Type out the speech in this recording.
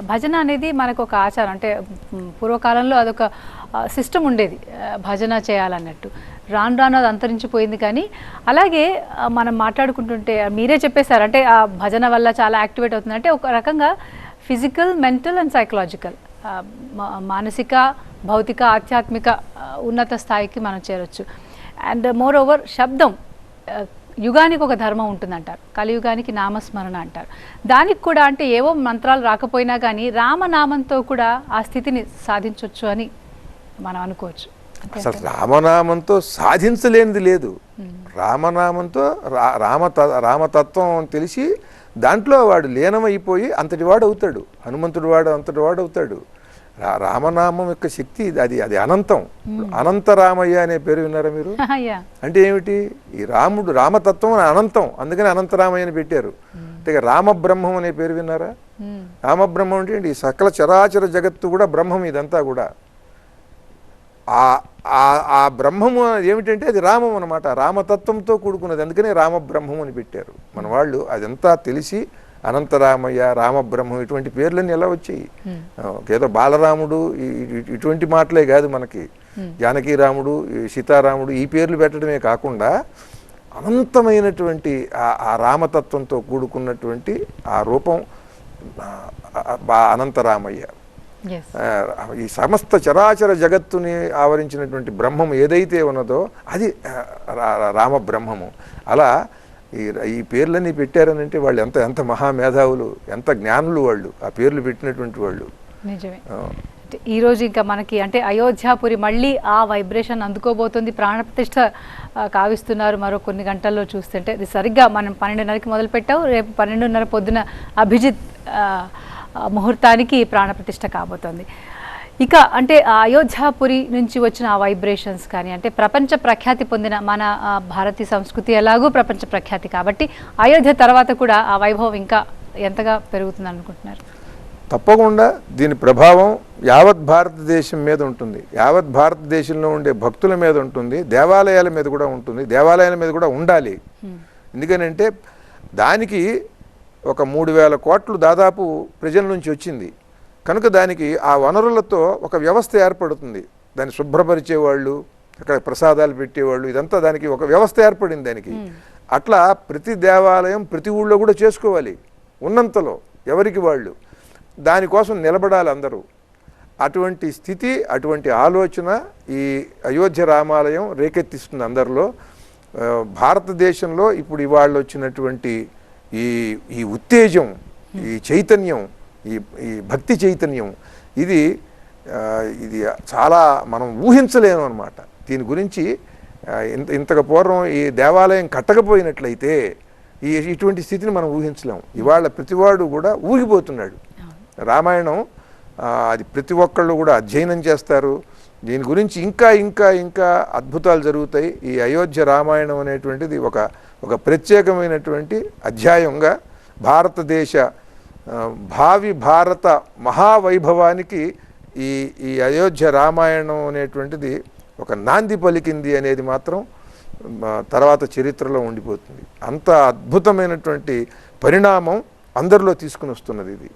భజన అనేది మనకు ఒక ఆచారం. అంటే పూర్వకాలంలో అదొక సిస్టమ్ ఉండేది, భజన చేయాలన్నట్టు. రాను రాను అది అంతరించిపోయింది. కానీ అలాగే మనం మాట్లాడుకుంటుంటే మీరే చెప్పేశారు, అంటే ఆ భజన వల్ల చాలా యాక్టివేట్ అవుతుంది. అంటే ఒక రకంగా ఫిజికల్, మెంటల్ అండ్ సైకలాజికల్, మానసిక, భౌతిక, ఆధ్యాత్మిక ఉన్నత స్థాయికి మనం చేరొచ్చు. అండ్ మోర్ ఓవర్ శబ్దం యుగానికి ఒక ధర్మం ఉంటుందంటారు, కలియుగానికి నామస్మరణ అంటారు. దానికి కూడా అంటే ఏవో మంత్రాలు రాకపోయినా కానీ రామనామంతో కూడా ఆ స్థితిని సాధించవచ్చు అని మనం అనుకోవచ్చు. అసలు రామనామంతో సాధించలేనిది లేదు. రామనామంతో రామతత్వం తెలిసి దాంట్లో వాడు లీనమైపోయి అంతటి వాడు అవుతాడు. హనుమంతుడు వాడు అంతటి వాడు అవుతాడు. రామనామం యొక్క శక్తి అది అది అనంతం. అనంతరామయ్య అనే పేరు విన్నారా మీరు? అంటే ఏమిటి? ఈ రామతత్వం అనంతం, అందుకని అనంతరామయ్య అని పెట్టారు. అంటే రామబ్రహ్మం అనే పేరు విన్నారా? రామబ్రహ్మం అంటే ఏంటి? సకల చరాచర జగత్తు కూడా బ్రహ్మం. ఇదంతా కూడా ఆ బ్రహ్మము ఏమిటంటే అది రామం అన్నమాట. రామతత్వంతో కూడుకున్నది, అందుకనే రామబ్రహ్మం అని పెట్టారు మన వాళ్ళు. అదంతా తెలిసి అనంతరామయ్య, రామబ్రహ్మం ఇటువంటి పేర్లన్నీ ఎలా వచ్చాయి? ఏదో బాలరాముడు ఇటువంటి మాటలే కాదు మనకి. జానకీరాముడు, సీతారాముడు ఈ పేర్లు పెట్టడమే కాకుండా అనంతమైనటువంటి ఆ రామతత్వంతో కూడుకున్నటువంటి ఆ రూపం అనంతరామయ్య. ఈ సమస్త చరాచర జగత్తుని ఆవరించినటువంటి బ్రహ్మం ఏదైతే ఉన్నదో అది రామబ్రహ్మము. అలా ఈ పేర్లన్నీ పెట్టారనంటే వాళ్ళు ఎంత మహామేధావులు, ఎంత జ్ఞానులు వాళ్ళు, ఆ పేర్లు పెట్టినటువంటి వాళ్ళు. నిజమే. ఈరోజు ఇంకా మనకి అంటే అయోధ్యాపురి మళ్ళీ ఆ వైబ్రేషన్ అందుకోబోతుంది. ప్రాణప్రతిష్ఠ కావిస్తున్నారు మరో కొన్ని గంటల్లో చూస్తుంటే. ఇది సరిగ్గా మనం 12:30కి మొదలు పెట్టావు, రేపు 12:30 పొద్దున అభిజిత్ ముహూర్తానికి ప్రాణప్రతిష్ఠ కాబోతోంది. ఇక అంటే ఆ అయోధ్యాపురి నుంచి వచ్చిన ఆ వైబ్రేషన్స్ కానీ, అంటే ప్రపంచ ప్రఖ్యాతి పొందిన మన భారతీయ సంస్కృతి ఎలాగూ ప్రపంచ ప్రఖ్యాతి కాబట్టి అయోధ్య తర్వాత కూడా ఆ వైభవం ఇంకా ఎంతగా పెరుగుతుంది అనుకుంటున్నారు? తప్పకుండా దీని ప్రభావం యావత్ భారతదేశం మీద ఉంటుంది. యావత్ భారతదేశంలో ఉండే భక్తుల మీద ఉంటుంది, దేవాలయాల మీద కూడా ఉంటుంది, దేవాలయాల మీద కూడా ఉండాలి. ఎందుకనంటే దానికి ఒక 3,000 కోట్లు దాదాపు ప్రజల నుంచి వచ్చింది కనుక దానికి ఆ వనరులతో ఒక వ్యవస్థ ఏర్పడుతుంది. దాన్ని శుభ్రపరిచేవాళ్ళు, అక్కడ ప్రసాదాలు పెట్టేవాళ్ళు, ఇదంతా దానికి ఒక వ్యవస్థ ఏర్పడింది దానికి. అట్లా ప్రతి దేవాలయం ప్రతి ఊళ్ళో కూడా చేసుకోవాలి ఉన్నంతలో, ఎవరికి వాళ్ళు. దానికోసం నిలబడాలి అందరూ. అటువంటి స్థితి, అటువంటి ఆలోచన ఈ అయోధ్య రామాలయం రేకెత్తిస్తుంది అందరిలో. భారతదేశంలో ఇప్పుడు ఇవాళ వచ్చినటువంటి ఈ ఉత్తేజం, ఈ చైతన్యం, ఈ భక్తి చైతన్యం, ఇది చాలా మనం ఊహించలేము అన్నమాట. దీని గురించి ఇంతకు పూర్వం ఈ దేవాలయం కట్టకపోయినట్లయితే ఇటువంటి స్థితిని మనం ఊహించలేము. ఇవాళ ప్రతివాడు కూడా ఊగిపోతున్నాడు. రామాయణం అది ప్రతి ఒక్కళ్ళు కూడా అధ్యయనం చేస్తారు. దీని గురించి ఇంకా ఇంకా ఇంకా అద్భుతాలు జరుగుతాయి. ఈ అయోధ్య రామాయణం అనేటువంటిది ఒక ప్రత్యేకమైనటువంటి అధ్యాయంగా భారతదేశ భావి భారత మహావైభవానికి ఈ అయోధ్య రామాయణం అనేటువంటిది ఒక నాంది పలికింది అనేది మాత్రం తర్వాత చరిత్రలో ఉండిపోతుంది. అంత అద్భుతమైనటువంటి పరిణామం అందరిలో తీసుకుని వస్తున్నది ఇది.